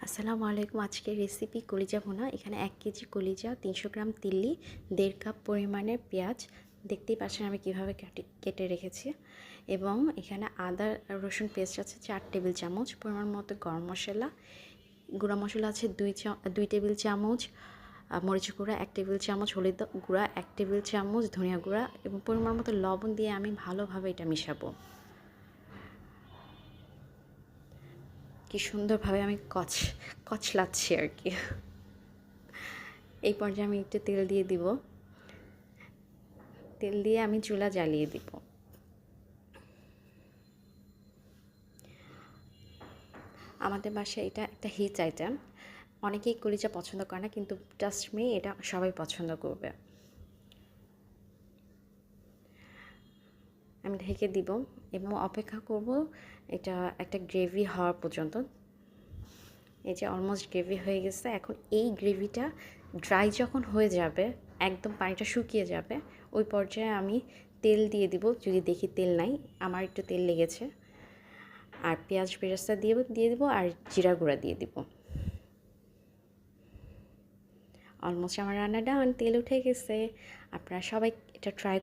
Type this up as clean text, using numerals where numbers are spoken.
আসসালামু আলাইকুম। আজকের রেসিপি কলিজা ভুনা। এখানে 1 কেজি কলিজা, 300 গ্রাম তিল্লি, 1.5 কাপ পরিমাণের পেঁয়াজ, দেখতেই পাচ্ছেন আমি কীভাবে কেটে রেখেছি, এবং এখানে আদা রসুন পেস্ট আছে 4 টেবিল চামচ, পরিমাণ মতো গরম মশলা, গুঁড়া মশলা আছে 2 টেবিল চামচ, মরিচ গুঁড়া 1 টেবিল চামচ, হলুদ গুঁড়া 1 টেবিল চামচ, ধনিয়া গুঁড়া এবং পরিমাণ মতো লবণ দিয়ে আমি ভালোভাবে এটা মিশাবো। কি সুন্দরভাবে আমি কচলাচ্ছি আর কি। এই পর্যায়ে আমি একটু তেল দিয়ে দিব। তেল দিয়ে আমি চুলা জ্বালিয়ে দিব। আমাদের বাসায় এটা একটা হিট আইটেম। অনেকেই কলিজা পছন্দ করে না, কিন্তু ট্রাস্ট মি, এটা সবাই পছন্দ করবে। আমি ঢেকে দিব এবং অপেক্ষা করব এটা একটা গ্রেভি হওয়ার পর্যন্ত। এই যে অলমোস্ট গ্রেভি হয়ে গেছে। এখন এই গ্রেভিটা ড্রাই যখন হয়ে যাবে, একদম পানিটা শুকিয়ে যাবে, ওই পর্যায়ে আমি তেল দিয়ে দিব। যদি দেখি তেল নাই, আমার একটু তেল লেগেছে, আর পেঁয়াজ বেরেস্তা দিয়ে দিব, আর জিরা গুঁড়া দিয়ে দিব। অলমোস্ট আমার রান্না ডান, তেল উঠে গেছে। আপনারা সবাই এটা ট্রাই